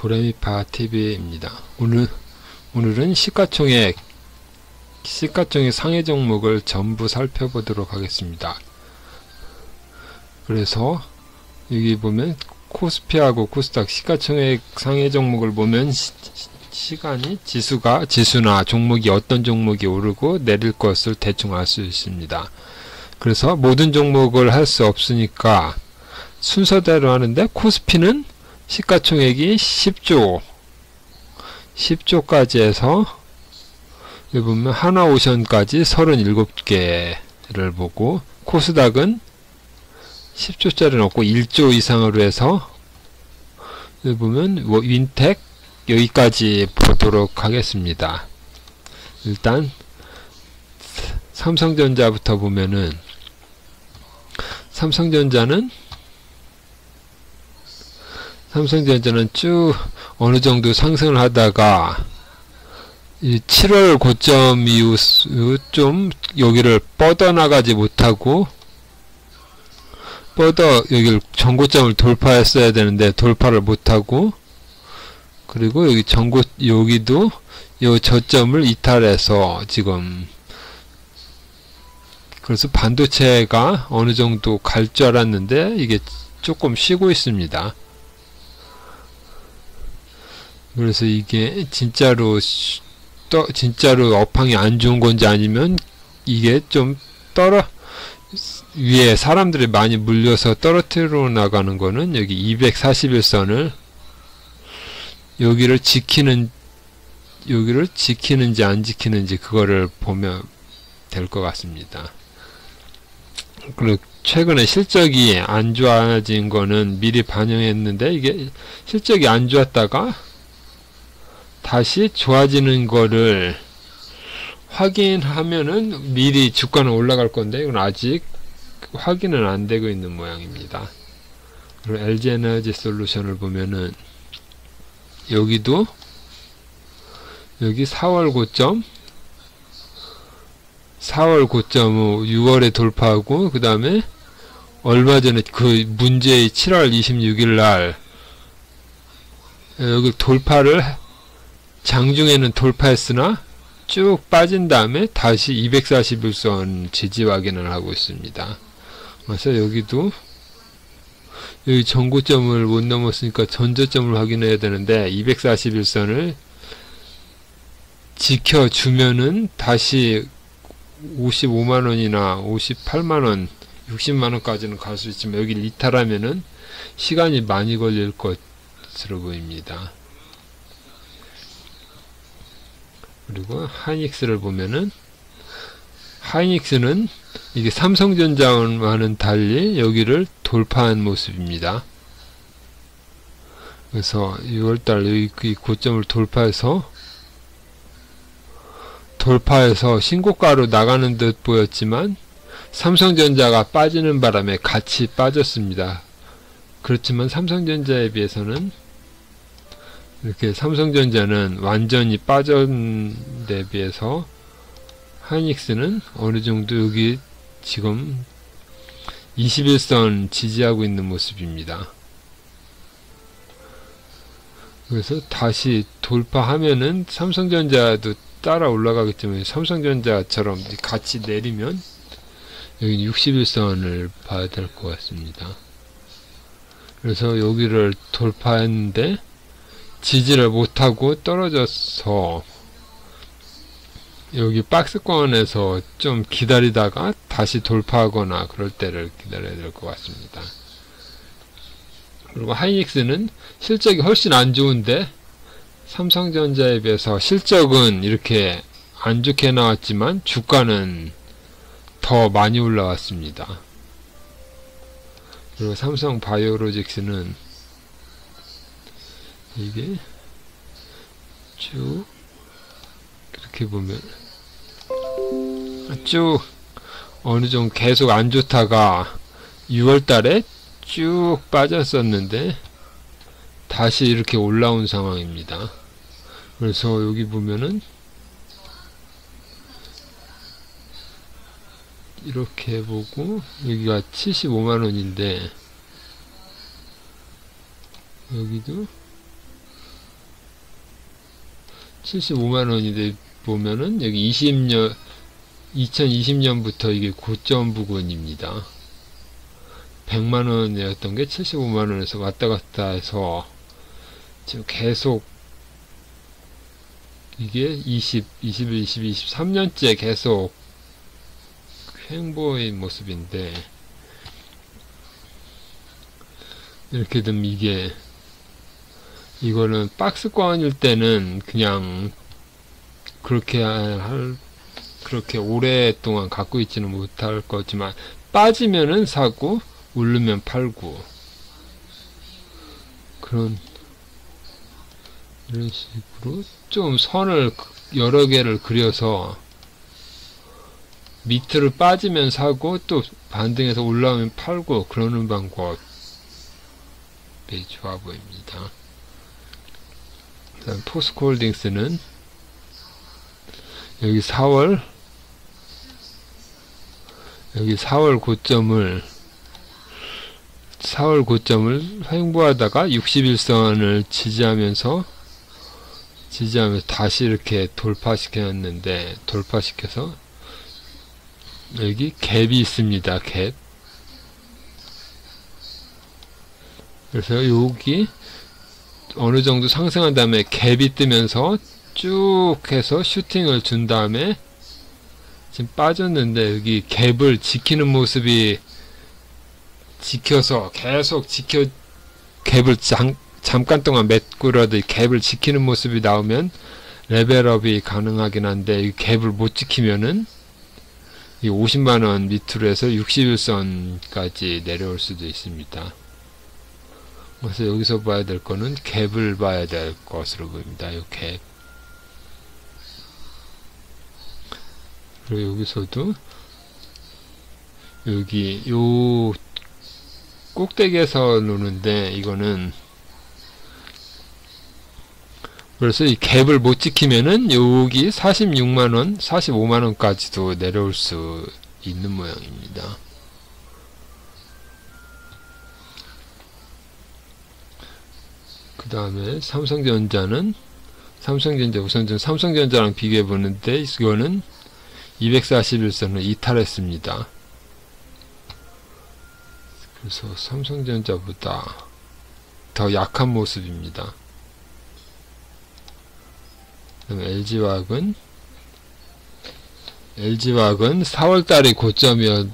도레미파 TV입니다. 오늘은 시가총액 상해 종목을 전부 살펴보도록 하겠습니다. 그래서 여기 보면 코스피하고 코스닥 시가총액 상해 종목을 보면 지수나 종목이 어떤 종목이 오르고 내릴 것을 대충 알 수 있습니다. 그래서 모든 종목을 할 수 없으니까 순서대로 하는데, 코스피는 시가총액이 10조까지 해서 여기 보면 하나오션까지 37개를 보고, 코스닥은 10조짜리는 없고 1조 이상으로 해서 여기 보면 윈텍 여기까지 보도록 하겠습니다. 일단 삼성전자부터 보면은, 삼성전자는 쭉 어느 정도 상승을 하다가 이 7월 고점 이후 좀 여기를 뻗어나가지 못하고 여기를 전고점을 돌파했어야 되는데 돌파를 못하고, 그리고 여기 여기도 요 저점을 이탈해서 지금, 그래서 반도체가 어느 정도 갈 줄 알았는데 이게 조금 쉬고 있습니다. 그래서 이게 진짜로 업황이 안 좋은 건지, 아니면 이게 좀 위에 사람들이 많이 물려서 떨어뜨려 나가는 거는 여기 241선을 여기를 지키는지 안 지키는지 그거를 보면 될 것 같습니다. 그리고 최근에 실적이 안 좋아진 거는 미리 반영했는데, 이게 실적이 안 좋았다가 다시 좋아지는 거를 확인하면은 미리 주가는 올라갈 건데, 이건 아직 확인은 안 되고 있는 모양입니다. 그리고 LG에너지 솔루션을 보면은 여기도 여기 4월 고점 6월에 돌파하고, 그 다음에 얼마 전에 그 문제의 7월 26일 날 여기 장중에는 돌파했으나 쭉 빠진 다음에 다시 241선 지지 확인을 하고 있습니다. 그래서 여기도 여기 전고점을 못 넘었으니까 전저점을 확인해야 되는데, 241선을 지켜주면은 다시 55만원이나 58만원, 60만원까지는 갈 수 있지만, 여기를 이탈하면은 시간이 많이 걸릴 것으로 보입니다. 그리고 하이닉스를 보면은, 하이닉스는 이게 삼성전자와는 달리 여기를 돌파한 모습입니다. 그래서 6월달 여기 고점을 돌파해서 신고가로 나가는 듯 보였지만 삼성전자가 빠지는 바람에 같이 빠졌습니다. 그렇지만 삼성전자에 비해서는, 이렇게 삼성전자는 완전히 빠진 데 비해서 하이닉스는 어느 정도 여기 지금 21선 지지하고 있는 모습입니다. 그래서 다시 돌파하면은 삼성전자도 따라 올라가겠지만, 삼성전자처럼 같이 내리면 여기 61선을 봐야 될 것 같습니다. 그래서 여기를 돌파했는데 지지를 못하고 떨어져서 여기 박스권에서 좀 기다리다가 다시 돌파하거나 그럴 때를 기다려야 될 것 같습니다. 그리고 하이닉스는 실적이 훨씬 안 좋은데, 삼성전자에 비해서 실적은 이렇게 안 좋게 나왔지만 주가는 더 많이 올라왔습니다. 그리고 삼성 바이오로직스는 이게 쭉 이렇게 보면 쭉 어느 정도 계속 안 좋다가 6월달에 쭉 빠졌었는데 다시 이렇게 올라온 상황입니다. 그래서 여기 보면은 이렇게 보고, 여기가 75만원인데 여기도 75만원인데 보면은 여기 2020년부터 이게 고점 부근입니다. 100만원이었던 게 75만원에서 왔다 갔다 해서 지금 계속 이게 21, 22, 23년째 계속 횡보인 모습인데, 이렇게 되면 이거는 박스권일 때는 그냥 그렇게 오랫동안 갖고 있지는 못할 거지만, 빠지면은 사고 오르면 팔고, 이런 식으로 좀 선을 여러 개를 그려서 밑으로 빠지면 사고 또 반등해서 올라오면 팔고 그러는 방법이 좋아 보입니다. 그다음 포스코홀딩스는 여기 4월 고점을 횡보하다가 61선을 지지하면서 다시 이렇게 돌파시켜서 여기 갭이 있습니다. 갭. 그래서 여기 어느 정도 상승한 다음에 갭이 뜨면서 쭉 해서 슈팅을 준 다음에 지금 빠졌는데, 여기 갭을 지키는 모습이 계속 갭을 잠깐 동안 메꾸라도 갭을 지키는 모습이 나오면 레벨업이 가능하긴 한데, 이 갭을 못 지키면은 이 50만원 밑으로 해서 61선까지 내려올 수도 있습니다. 그래서 여기서 봐야 될 거는 갭을 봐야 될 것으로 보입니다. 이 갭. 그리고 여기서도 여기 요 꼭대기에서 노는데, 이거는 그래서 이 갭을 못 지키면은 여기 46만원, 45만원까지도 내려올 수 있는 모양입니다. 그 다음에 삼성전자는, 우선 좀 삼성전자랑 비교해 보는데, 이거는 241선을 이탈했습니다. 그래서 삼성전자보다 더 약한 모습입니다. 그다음에 LG화학은 4월달이 고점이었,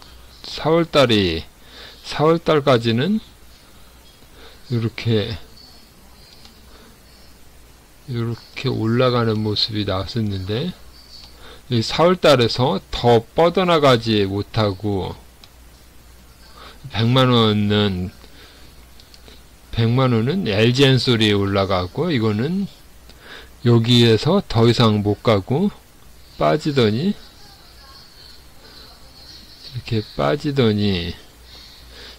4월달까지는 이렇게 올라가는 모습이 나왔었는데, 이 4월달에서 더 뻗어나가지 못하고 100만원은 LG엔솔이 올라가고, 이거는 여기에서 더 이상 못 가고 빠지더니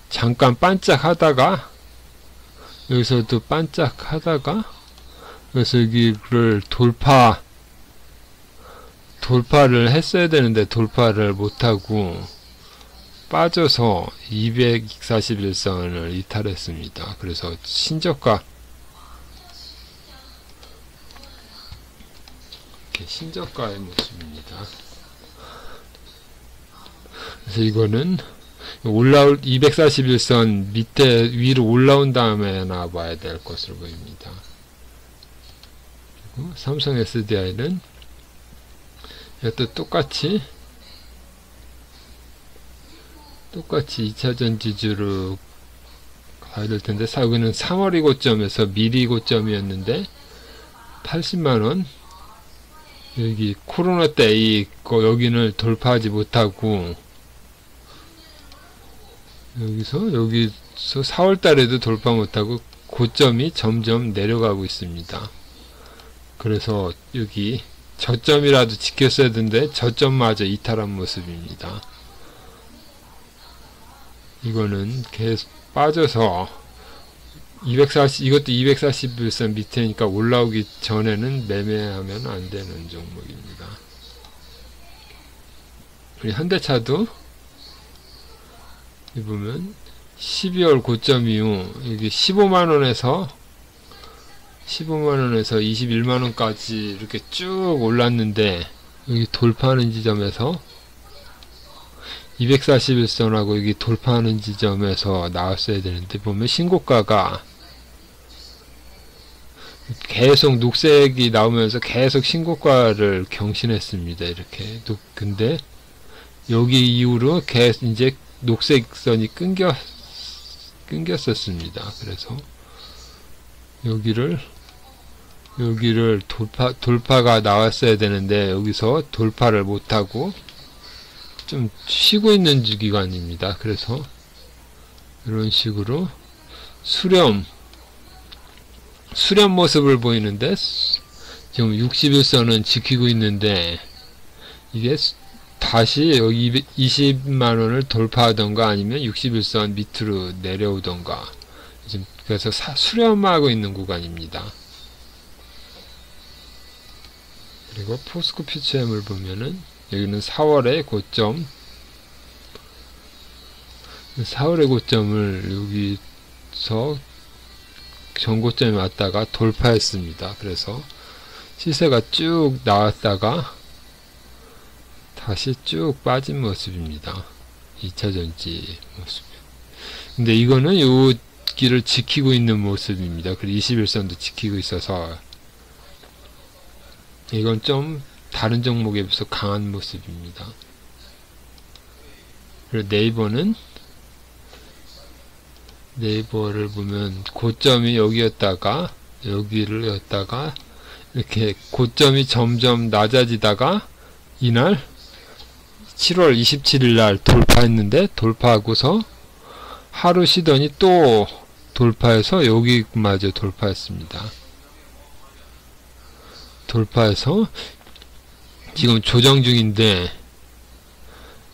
잠깐 반짝하다가 여기서도 반짝하다가, 그래서 여기를 돌파를 했어야 되는데 돌파를 못하고 빠져서 241선을 이탈했습니다. 그래서 신저가의 모습입니다. 그래서 이거는 241선 밑에 위로 올라온 다음에 나와봐야 될 것으로 보입니다. 그리고 삼성 SDI는 이것도 똑같이 2차전 지주로 가야 될 텐데, 여기는 3월이 고점에서 미리 고점이었는데 80만원, 여기 코로나 때 여기는 돌파하지 못하고, 여기서 4월달에도 돌파 못하고 고점이 점점 내려가고 있습니다. 그래서 여기 저점이라도 지켰어야 되는데 저점마저 이탈한 모습입니다. 이거는 계속 빠져서 이것도 241선 밑에니까 올라오기 전에는 매매하면 안 되는 종목입니다. 그리고 현대차도 보면 12월 고점 이후 이게 15만원에서 15만원에서 21만원까지 이렇게 쭉 올랐는데, 여기 돌파하는 지점에서 241선하고 여기 돌파하는 지점에서 나왔어야 되는데, 보면 신고가가 계속 녹색이 나오면서 계속 신고가를 경신했습니다. 이렇게. 근데 여기 이후로 계속 이제 녹색선이 끊겼었습니다. 그래서 여기를 돌파가 나왔어야 되는데, 여기서 돌파를 못하고 좀 쉬고 있는 기간입니다. 그래서 이런 식으로 수렴 모습을 보이는데, 지금 61선은 지키고 있는데, 이게 다시 여기 20만원을 돌파하던가 아니면 61선 밑으로 내려오던가, 지금 그래서 수렴하고 있는 구간입니다. 그리고 포스코 퓨처엠을 보면은 여기는 4월의 고점, 4월의 고점을 여기서 전고점에 왔다가 돌파했습니다. 그래서 시세가 쭉 나왔다가 다시 쭉 빠진 모습입니다. 2차전지 모습. 근데 이거는 요 길을 지키고 있는 모습입니다. 그리고 21선도 지키고 있어서 이건 좀 다른 종목에 비해서 강한 모습입니다. 그리고 네이버를 보면 고점이 여기였다가 여기를 였다가 이렇게 고점이 점점 낮아지다가 이날 7월 27일 날 돌파했는데, 돌파하고서 하루 쉬더니 또 돌파해서 여기마저 돌파했습니다. 돌파해서 지금 조정 중인데,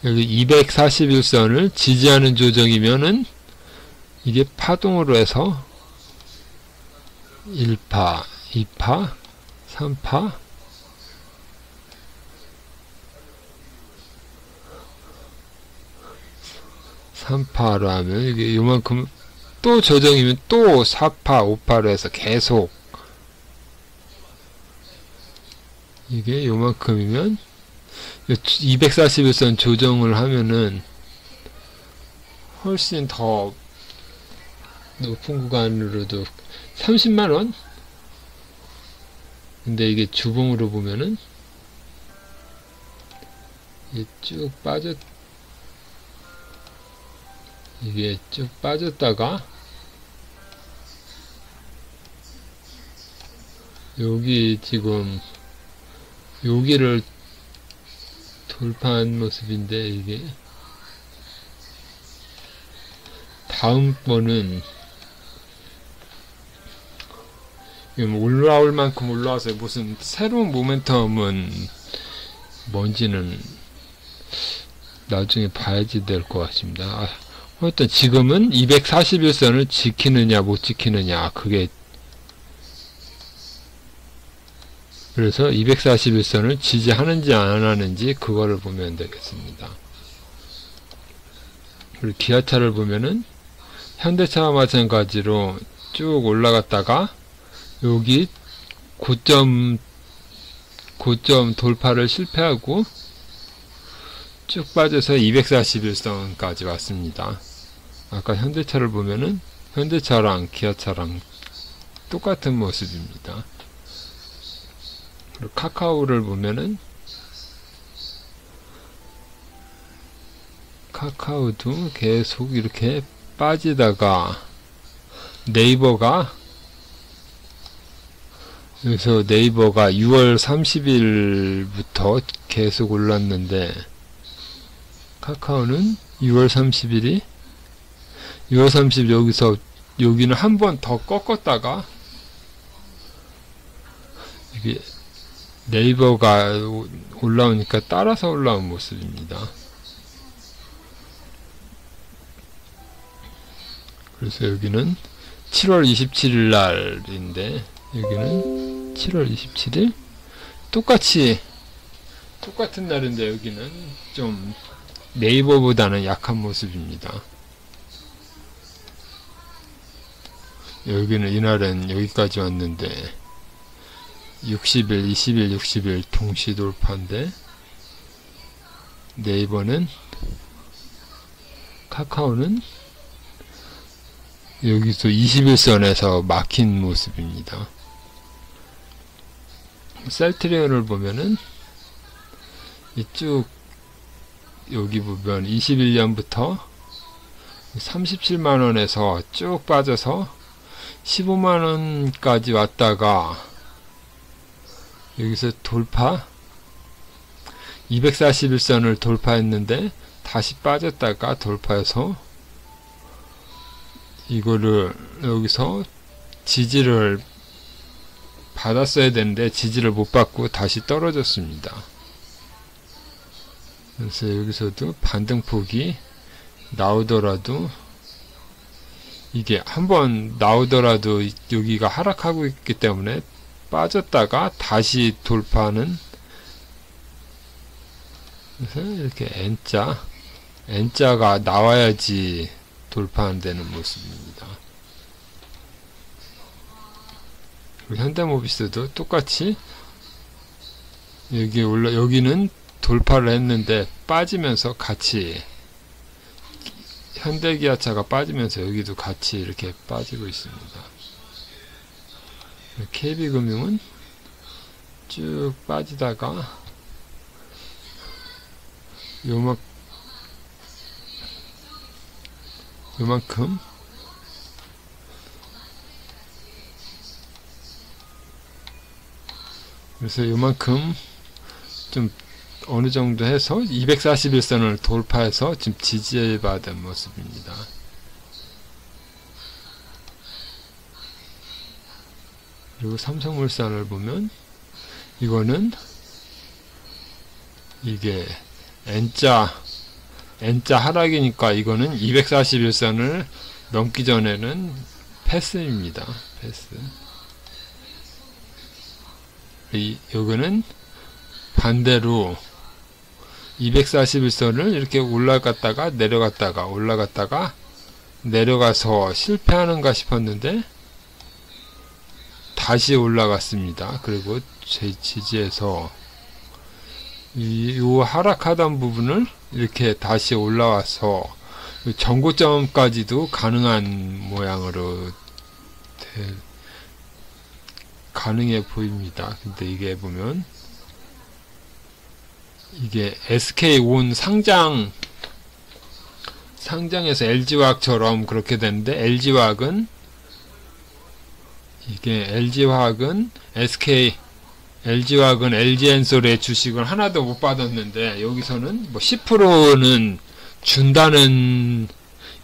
여기 241선을 지지하는 조정이면은 이게 파동으로 해서 1파, 2파, 3파, 3파로 하면 이게 요만큼, 또 조정이면 또 4파, 5파로 해서 계속 이게 요만큼이면 241선 조정을 하면은 훨씬 더 높은 구간으로도 30만원? 근데 이게 주봉으로 보면은 이게 쭉 빠졌다가 여기 지금 여기를 돌파한 모습인데, 이게 다음번은 올라올 만큼 올라와서 무슨 새로운 모멘텀은 뭔지는 나중에 봐야지 될 것 같습니다. 하여튼 지금은 241선을 지키느냐 못 지키느냐, 그게, 그래서 241선을 지지하는지 안 하는지 그거를 보면 되겠습니다. 그리고 기아차를 보면은 현대차와 마찬가지로 쭉 올라갔다가 여기 고점 돌파를 실패하고 쭉 빠져서 241선까지 왔습니다. 아까 현대차를 보면은 현대차랑 기아차랑 똑같은 모습입니다. 그리고 카카오를 보면은 카카오도 계속 이렇게 빠지다가 네이버가, 그래서 네이버가 6월 30일부터 계속 올랐는데, 카카오는 6월 30일 여기서 여기는 한 번 더 꺾었다가 이게 네이버가 올라오니까 따라서 올라온 모습입니다. 그래서 여기는 7월 27일 날인데, 여기는 7월 27일 똑같은 날인데, 여기는 좀 네이버보다는 약한 모습입니다. 여기는 이날은 여기까지 왔는데 60일, 20일, 60일 동시 돌파인데 네이버는 카카오는 여기서 21선에서 막힌 모습입니다. 셀트리온을 보면은 이쪽 여기 보면 21년부터 37만원에서 쭉 빠져서 15만원까지 왔다가 여기서 돌파 241선을 돌파했는데 다시 빠졌다가 돌파해서 이거를 여기서 지지를 받았어야 되는데 지지를 못 받고 다시 떨어졌습니다. 그래서 여기서도 반등폭이 나오더라도 이게 한번 나오더라도 여기가 하락하고 있기 때문에 빠졌다가 다시 돌파하는, 그래서 이렇게 N자가 나와야지 돌파한다는 모습입니다. 현대모비스도 똑같이 여기는 돌파를 했는데 빠지면서 같이 현대기아차가 빠지면서 여기도 같이 이렇게 빠지고 있습니다. KB금융은 쭉 빠지다가 요만큼 그래서 요만큼 좀 어느 정도 해서 241선을 돌파해서 지금 지지받은 모습입니다. 그리고 삼성물산을 보면 이거는 이게 N자 하락이니까 이거는 241선을 넘기 전에는 패스입니다. 패스. 요거는 반대로 241선을 이렇게 올라갔다가 내려가서 실패하는가 싶었는데 다시 올라갔습니다. 그리고 지지에서 요 하락하던 부분을 이렇게 다시 올라와서 전고점까지도 가능한 모양으로 가능해 보입니다. 근데 이게 보면 이게 SK온 상장에서 LG화학처럼 그렇게 되는데 LG화학은 LG엔솔의 주식을 하나도 못 받았는데 여기서는 뭐 10%는 준다는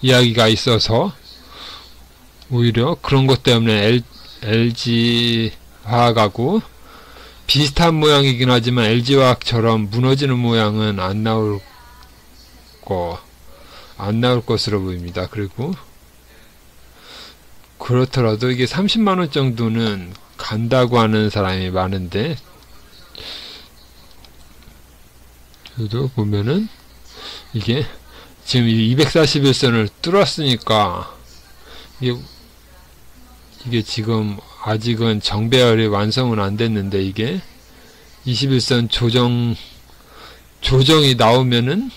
이야기가 있어서 오히려 그런 것 때문에 LG화학하고 비슷한 모양이긴 하지만 LG화학처럼 무너지는 모양은 안 나올 것으로 보입니다. 그리고 그렇더라도 이게 30만원 정도는 간다고 하는 사람이 많은데 저도 보면은 이게 지금 241선을 뚫었으니까 이게 지금 아직은 정배열이 완성은 안 됐는데 이게 21선 조정이 나오면은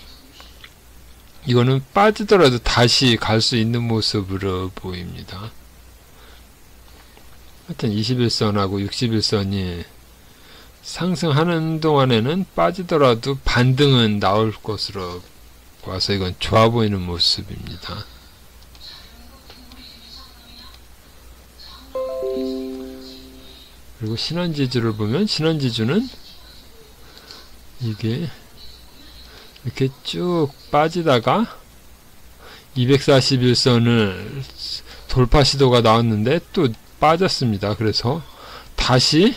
이거는 빠지더라도 다시 갈 수 있는 모습으로 보입니다. 하여튼 21선하고 61선이 상승하는 동안에는 빠지더라도 반등은 나올 것으로 봐서 이건 좋아 보이는 모습입니다. 그리고 신한지주를 보면 신한지주는 이게 이렇게 쭉 빠지다가 241선을 돌파 시도가 나왔는데 또 빠졌습니다. 그래서 다시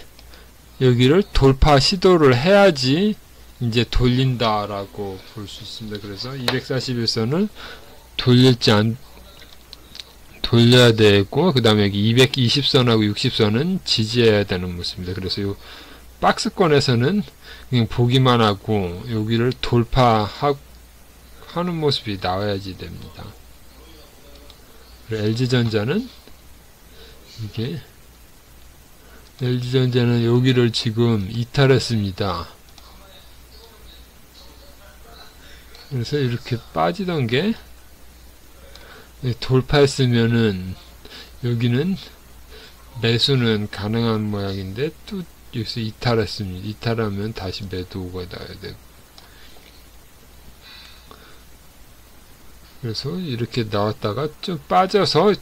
여기를 돌파 시도를 해야지 이제 돌린다라고 볼 수 있습니다. 그래서 241선을 돌려야 되고 그 다음에 여기 220선하고 60선은 지지해야 되는 모습입니다. 그래서 이 박스권에서는 그냥 보기만 하고 여기를 돌파하는 모습이 나와야지 됩니다. 그리고 LG전자는 이게 LG전자는 여기를 지금 이탈했습니다. 그래서 이렇게 빠지던 게 돌파했으면은 여기는 매수는 가능한 모양인데 또 여기서 이탈했습니다. 이탈하면 다시 매도가 나야 되고, 그래서 이렇게 나왔다가 좀 빠져서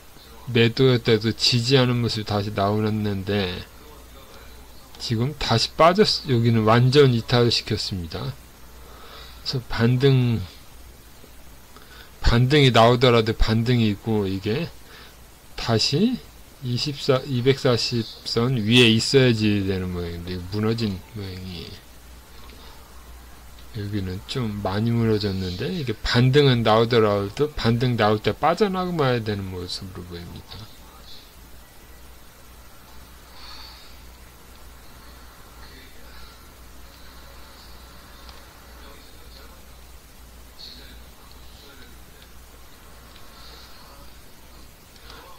매도였다도 지지하는 모습이 다시 나오는데 지금 다시 여기는 완전 이탈을 시켰습니다. 그래서 반등이 나오더라도 반등이고, 이게 다시 240선 위에 있어야지 되는 모양인데 무너진 모양이, 여기는 좀 많이 무너졌는데, 이게 반등은 나오더라도 반등 나올 때 빠져나가야 되는 모습으로 보입니다.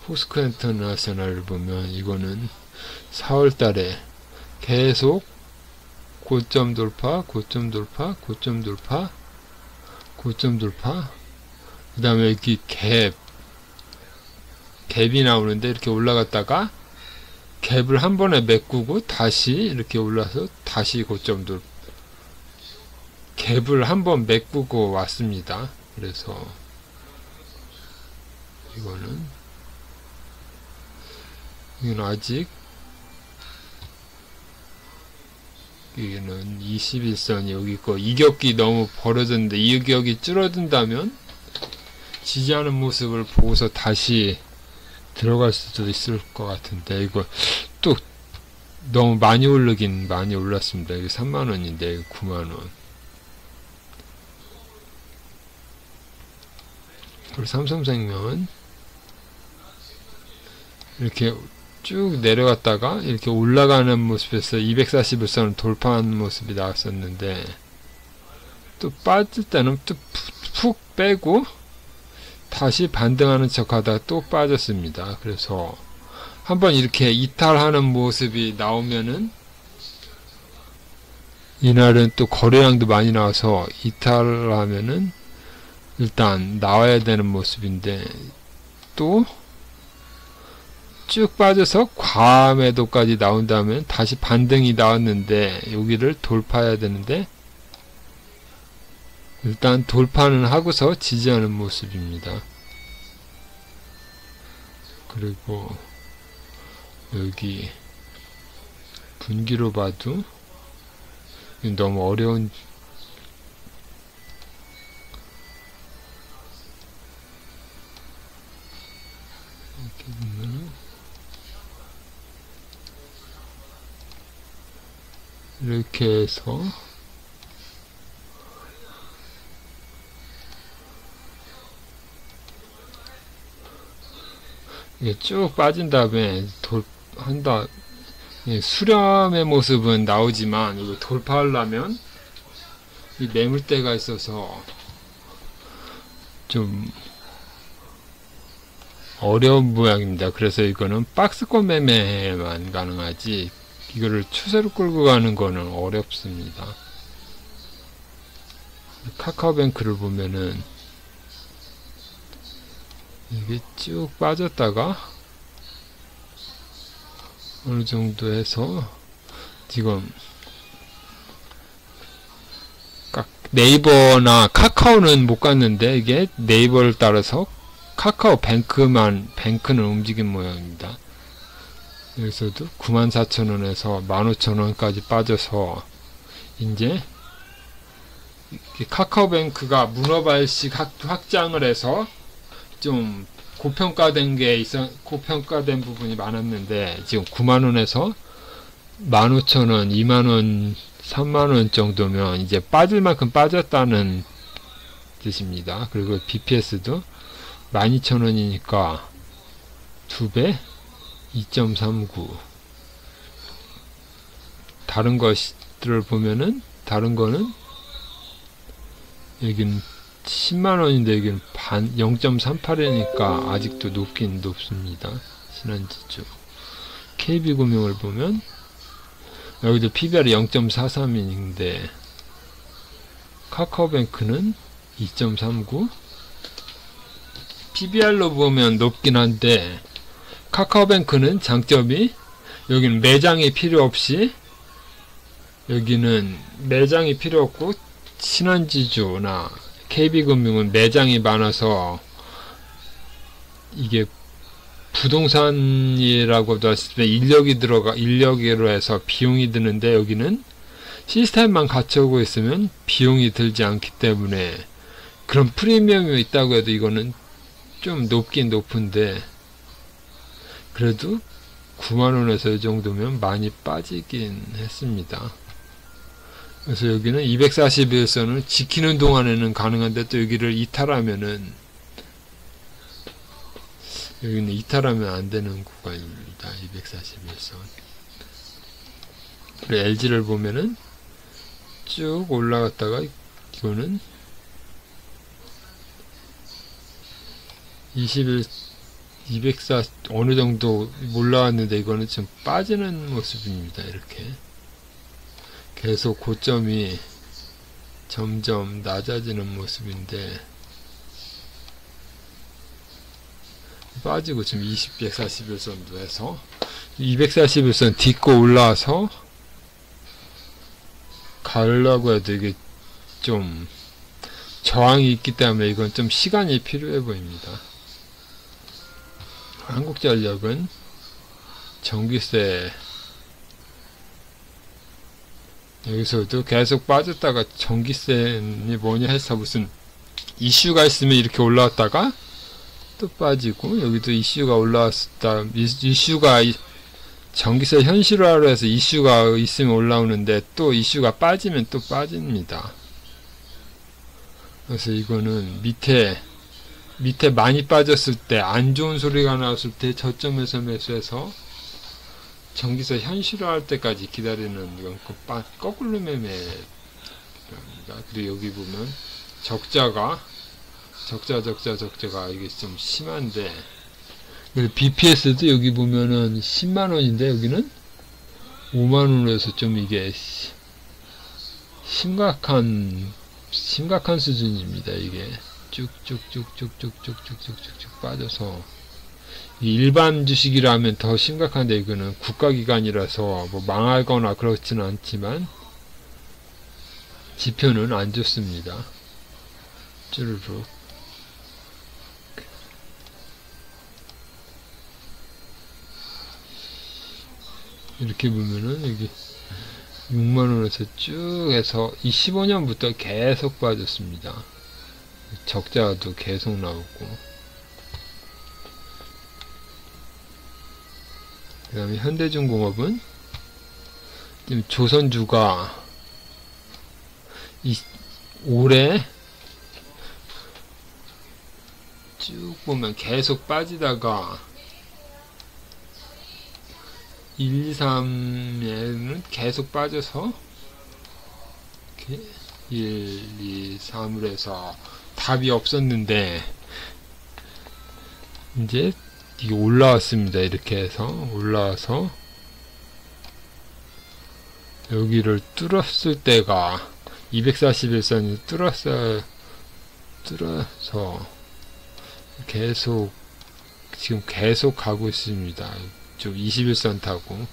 포스코 인터내셔널을 보면 이거는 4월달에 계속 고점 돌파, 고점 돌파, 고점 돌파, 고점 돌파, 그 다음에 여기 갭이 나오는데 이렇게 올라갔다가 갭을 한 번에 메꾸고 다시 이렇게 올라서 다시 고점 돌파, 갭을 한 번 메꾸고 왔습니다. 그래서 이거는 아직 여기는 21선 여기 있고, 이격이 너무 벌어졌는데 이격이 줄어든다면 지지하는 모습을 보고서 다시 들어갈 수도 있을 것 같은데, 이거 또 너무 많이 오르긴 많이 올랐습니다. 여기 3만원인데 여기 9만원. 그리고 삼성생명은 이렇게 쭉 내려갔다가 이렇게 올라가는 모습에서 241선을 돌파하는 모습이 나왔었는데, 또 빠질 때는 또 푹 빼고 다시 반등하는 척 하다가 또 빠졌습니다. 그래서 한번 이렇게 이탈하는 모습이 나오면은, 이날은 또 거래량도 많이 나와서 이탈을 하면은 일단 나와야 되는 모습인데, 또 쭉 빠져서 과매도까지 나온다면 다시 반등이 나왔는데 여기를 돌파해야 되는데, 일단 돌파는 하고서 지지하는 모습입니다. 그리고 여기 분기로 봐도 너무 어려운, 이렇게 보면 이렇게 해서 이게 쭉 빠진 다음에 돌한다. 수렴의 모습은 나오지만 이거 돌파하려면 이 매물대가 있어서 좀 어려운 모양입니다. 그래서 이거는 박스권 매매만 가능하지 이거를 추세로 끌고 가는 거는 어렵습니다. 카카오뱅크를 보면은 이게 쭉 빠졌다가 어느 정도 해서 지금 네이버나 카카오는 못 갔는데, 이게 네이버를 따라서 뱅크는 움직인 모양입니다. 여기서도 94,000원에서 15,000원까지 빠져서 이제 카카오뱅크가 문어발식 확장을 해서 좀 고평가된 부분이 많았는데, 지금 9만원에서 15,000원, 2만원, 3만원 정도면 이제 빠질 만큼 빠졌다는 뜻입니다. 그리고 BPS도 12,000원이니까 2배 2.39. 다른 것들을 보면은, 다른 거는 여기는 10만원인데 여기는 0.38이니까 아직도 높긴 높습니다. 신한지주. KB금융을 보면 여기도 PBR이 0.43인데 카카오뱅크는 2.39. PBR로 보면 높긴 한데 카카오뱅크는 장점이 여기는 매장이 필요 없이, 여기는 매장이 필요 없고 신한지주나 KB금융은 매장이 많아서 이게 부동산이라고도 하시면 인력으로 해서 비용이 드는데, 여기는 시스템만 갖춰오고 있으면 비용이 들지 않기 때문에 그런 프리미엄이 있다고 해도 이거는 좀 높긴 높은데, 그래도 9만원에서 이 정도면 많이 빠지긴 했습니다. 그래서 여기는 241선을 지키는 동안에는 가능한데, 또 여기를 이탈하면은, 여기는 이탈하면 안 되는 구간입니다. 241선. 그리고 LG를 보면은 쭉 올라갔다가 이거는 204 어느 정도 올라왔는데 이거는 좀 빠지는 모습입니다. 이렇게 계속 고점이 점점 낮아지는 모습인데, 빠지고 지금 241선도 해서 241선 딛고 올라와서 가려고 해도 이게 좀 저항이 있기 때문에 이건 좀 시간이 필요해 보입니다. 한국전력은 전기세 여기서도 계속 빠졌다가 전기세니 뭐냐 해서 무슨 이슈가 있으면 이렇게 올라왔다가 또 빠지고, 여기도 이슈가 올라왔다, 이슈가 전기세 현실화로 해서 이슈가 있으면 올라오는데 또 이슈가 빠지면 또 빠집니다. 그래서 이거는 밑에 많이 빠졌을 때, 안 좋은 소리가 나왔을 때 저점에서 매수해서 전기세 현실화할 때까지 기다리는, 이건 거꾸로 매매입니다. 그리고 여기 보면 적자가 이게 좀 심한데, BPS도 여기 보면은 10만원인데 여기는 5만원으로 해서 좀 이게 심각한 수준입니다. 이게 쭉쭉쭉쭉쭉쭉쭉쭉쭉 빠져서, 일반 주식이라면 더 심각한데 이거는 국가기관이라서 뭐 망하거나 그렇지는 않지만 지표는 안 좋습니다. 쭈르륵. 이렇게 보면은 여기 6만원에서 쭉 해서 15년부터 계속 빠졌습니다. 적자도 계속 나오고, 그 다음에 현대중공업은 지금 조선주가 올해 쭉 보면 계속 빠지다가 1, 2, 3에는 계속 빠져서 1, 2, 3을 해서 답이 없었는데 이제 이게 올라왔습니다. 이렇게 해서 올라와서 여기를 뚫었을 때가 241선이 뚫어서 지금 계속 가고 있습니다. 좀 21선 타고.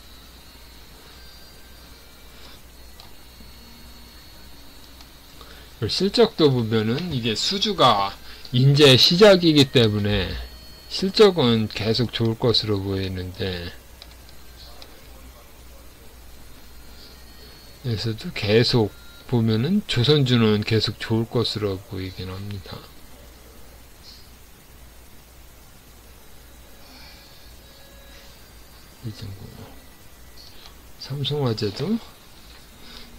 실적도 보면은 이게 수주가 이제 시작이기 때문에 실적은 계속 좋을 것으로 보이는데, 여기서도 계속 보면은 조선주는 계속 좋을 것으로 보이긴 합니다. 삼성화재도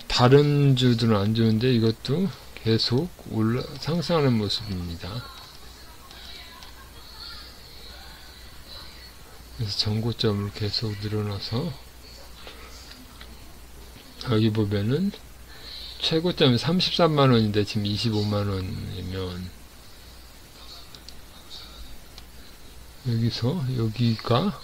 다른 주들은 안 좋은데 이것도 계속 상승하는 모습입니다. 그래서 전고점을 계속 늘어나서 여기 보면은 최고점이 33만원인데 지금 25만원이면 여기서 여기가